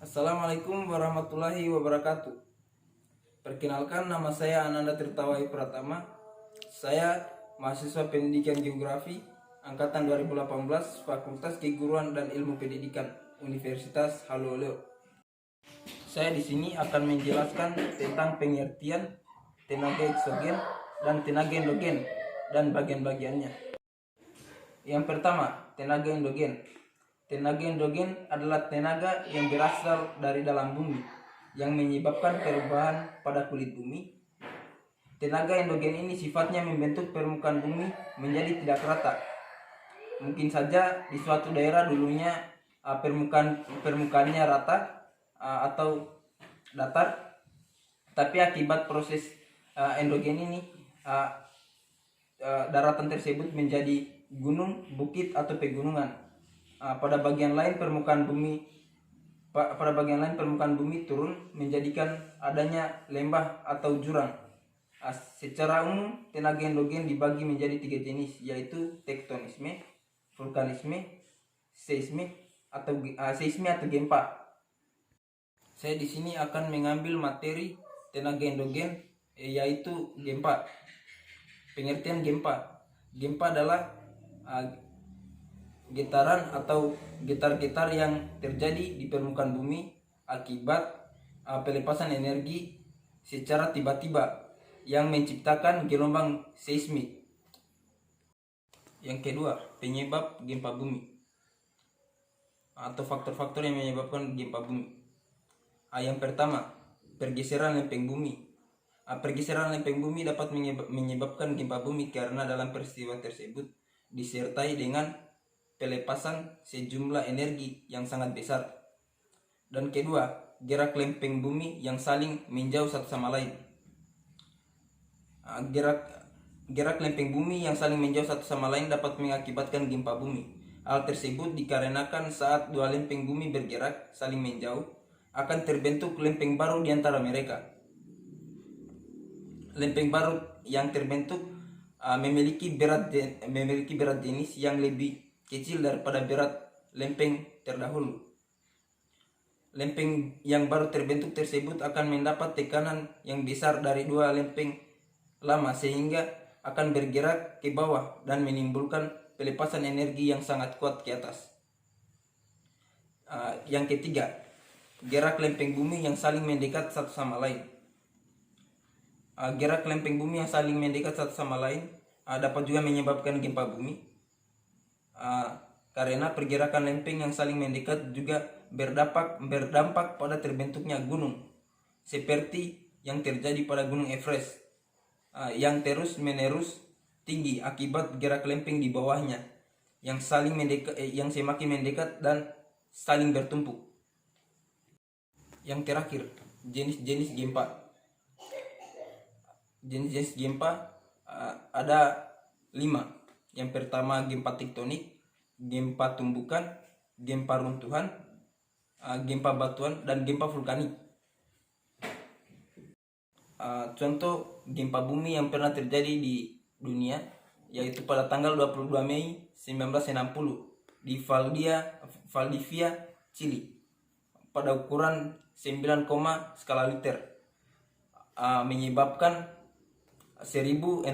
Assalamualaikum warahmatullahi wabarakatuh. Perkenalkan, nama saya Ananda Tirtawai Pratama. Saya mahasiswa Pendidikan Geografi angkatan 2018 Fakultas Keguruan dan Ilmu Pendidikan Universitas Haloleo. Saya di sini akan menjelaskan tentang pengertian tenaga eksogen dan tenaga endogen dan bagian-bagiannya. Yang pertama, tenaga endogen. Tenaga endogen adalah tenaga yang berasal dari dalam bumi yang menyebabkan perubahan pada kulit bumi. Tenaga endogen ini sifatnya membentuk permukaan bumi menjadi tidak rata. Mungkin saja di suatu daerah dulunya permukaannya rata atau datar, tapi akibat proses endogen ini daratan tersebut menjadi gunung, bukit atau pegunungan. Pada bagian lain permukaan bumi turun menjadikan adanya lembah atau jurang. Secara umum tenaga endogen dibagi menjadi 3 jenis, yaitu tektonisme, vulkanisme, seisme atau gempa. Saya di sini akan mengambil materi tenaga endogen, yaitu gempa. Pengertian gempa. Gempa adalah getaran atau getar-getar yang terjadi di permukaan bumi akibat pelepasan energi secara tiba-tiba yang menciptakan gelombang seismik. Yang kedua, penyebab gempa bumi atau faktor-faktor yang menyebabkan gempa bumi. Yang pertama, pergeseran lempeng bumi. Pergeseran lempeng bumi dapat menyebabkan gempa bumi karena dalam peristiwa tersebut disertai dengan pelepasan sejumlah energi yang sangat besar. Dan kedua, gerak lempeng bumi yang saling menjauh satu sama lain. Gerak lempeng bumi yang saling menjauh satu sama lain dapat mengakibatkan gempa bumi. Hal tersebut dikarenakan saat dua lempeng bumi bergerak saling menjauh, akan terbentuk lempeng baru di antara mereka. Lempeng baru yang terbentuk memiliki berat jenis yang lebih kecil daripada berat lempeng terdahulu. Lempeng yang baru terbentuk tersebut akan mendapat tekanan yang besar dari dua lempeng lama sehingga akan bergerak ke bawah dan menimbulkan pelepasan energi yang sangat kuat ke atas. Yang ketiga, gerak lempeng bumi yang saling mendekat satu sama lain. Gerak lempeng bumi yang saling mendekat satu sama lain dapat juga menyebabkan gempa bumi. Karena pergerakan lempeng yang saling mendekat juga berdampak pada terbentuknya gunung, seperti yang terjadi pada Gunung Everest yang terus menerus tinggi akibat gerak lempeng di bawahnya yang semakin mendekat dan saling bertumpuk. Yang terakhir, jenis-jenis gempa. Jenis-jenis gempa ada 5. Yang pertama, gempa tektonik, gempa tumbukan, gempa runtuhan, gempa batuan, dan gempa vulkanik. Contoh gempa bumi yang pernah terjadi di dunia yaitu pada tanggal 22 Mei 1960 di Valdivia, Chili pada ukuran 9, skala liter, menyebabkan 1.655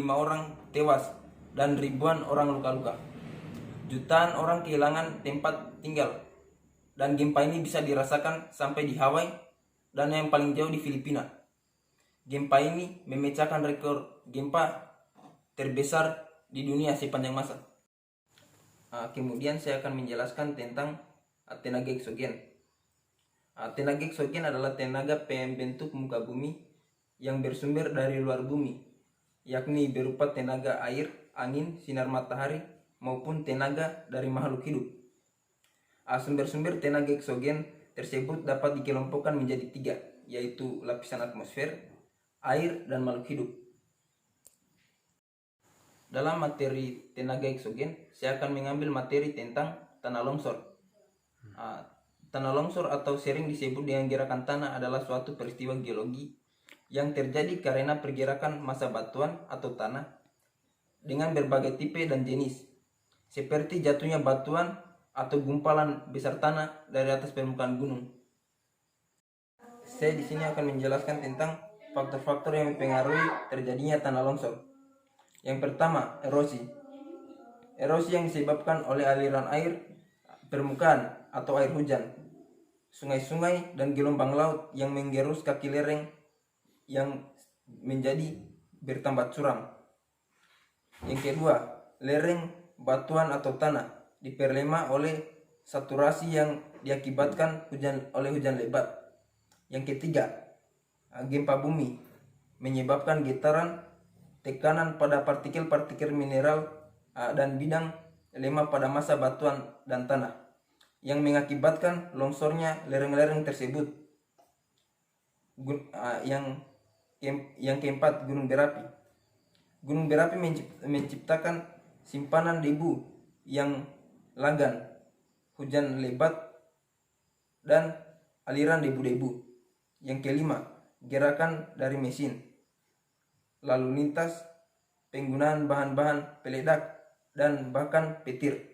orang tewas dan ribuan orang luka-luka. Jutaan orang kehilangan tempat tinggal. Dan gempa ini bisa dirasakan sampai di Hawaii dan yang paling jauh di Filipina. Gempa ini memecahkan rekor gempa terbesar di dunia sepanjang masa. Kemudian saya akan menjelaskan tentang tenaga eksogen. Tenaga eksogen adalah tenaga pembentuk muka bumi yang bersumber dari luar bumi, yakni berupa tenaga air, angin, sinar matahari, maupun tenaga dari makhluk hidup. Sumber-sumber tenaga eksogen tersebut dapat dikelompokkan menjadi 3, yaitu lapisan atmosfer, air, dan makhluk hidup. Dalam materi tenaga eksogen, saya akan mengambil materi tentang tanah longsor. Tanah longsor atau sering disebut dengan gerakan tanah adalah suatu peristiwa geologi yang terjadi karena pergerakan massa batuan atau tanah dengan berbagai tipe dan jenis, seperti jatuhnya batuan atau gumpalan besar tanah dari atas permukaan gunung. Saya di sini akan menjelaskan tentang faktor-faktor yang mempengaruhi terjadinya tanah longsor. Yang pertama, erosi. Erosi yang disebabkan oleh aliran air permukaan atau air hujan, sungai-sungai dan gelombang laut yang menggerus kaki lereng yang menjadi bertambah curam. Yang kedua, lereng, batuan atau tanah diperlemah oleh saturasi yang diakibatkan oleh hujan lebat. Yang ketiga, gempa bumi menyebabkan getaran tekanan pada partikel-partikel mineral dan bidang lemah pada massa batuan dan tanah yang mengakibatkan longsornya lereng-lereng tersebut. Yang keempat, gunung berapi. Gunung berapi menciptakan simpanan debu yang langgan, hujan lebat, dan aliran debu-debu. Yang kelima, gerakan dari mesin, lalu lintas, penggunaan bahan-bahan peledak, dan bahkan petir.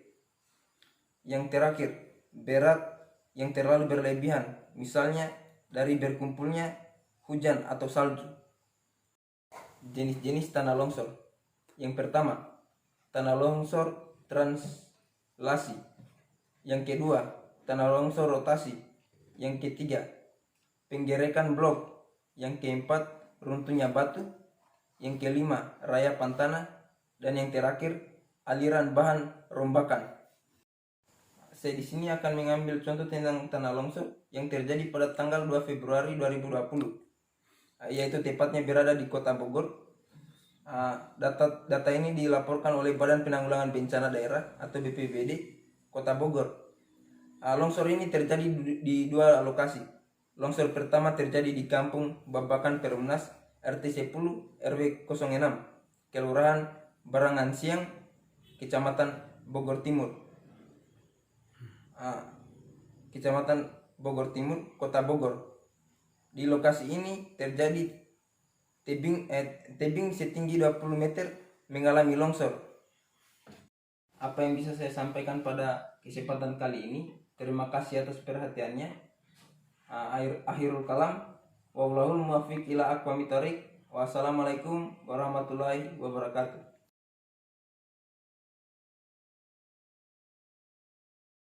Yang terakhir, berat yang terlalu berlebihan, misalnya dari berkumpulnya hujan atau salju. Jenis-jenis tanah longsor. Yang pertama, tanah longsor translasi. Yang kedua, tanah longsor rotasi. Yang ketiga, penggerekan blok. Yang keempat, runtuhnya batu. Yang kelima, rayapan tanah. Dan yang terakhir, aliran bahan rombakan. Saya di sini akan mengambil contoh tentang tanah longsor yang terjadi pada tanggal 2 Februari 2020, yaitu tepatnya berada di Kota Bogor. Data ini dilaporkan oleh Badan Penanggulangan Bencana Daerah atau BPBD Kota Bogor. Longsor ini terjadi di dua lokasi. Longsor pertama terjadi di Kampung Babakan Perumnas RT 10 RW 06, Kelurahan Barangan Siang, Kecamatan Bogor Timur. Kecamatan Bogor Timur, Kota Bogor. Di lokasi ini terjadi tebing setinggi 20 meter mengalami longsor. Apa yang bisa saya sampaikan pada kesempatan kali ini. Terima kasih atas perhatiannya. Akhirul kalam. Wallahul muwaffiq ila aqwamit thoriq. Wassalamualaikum warahmatullahi wabarakatuh.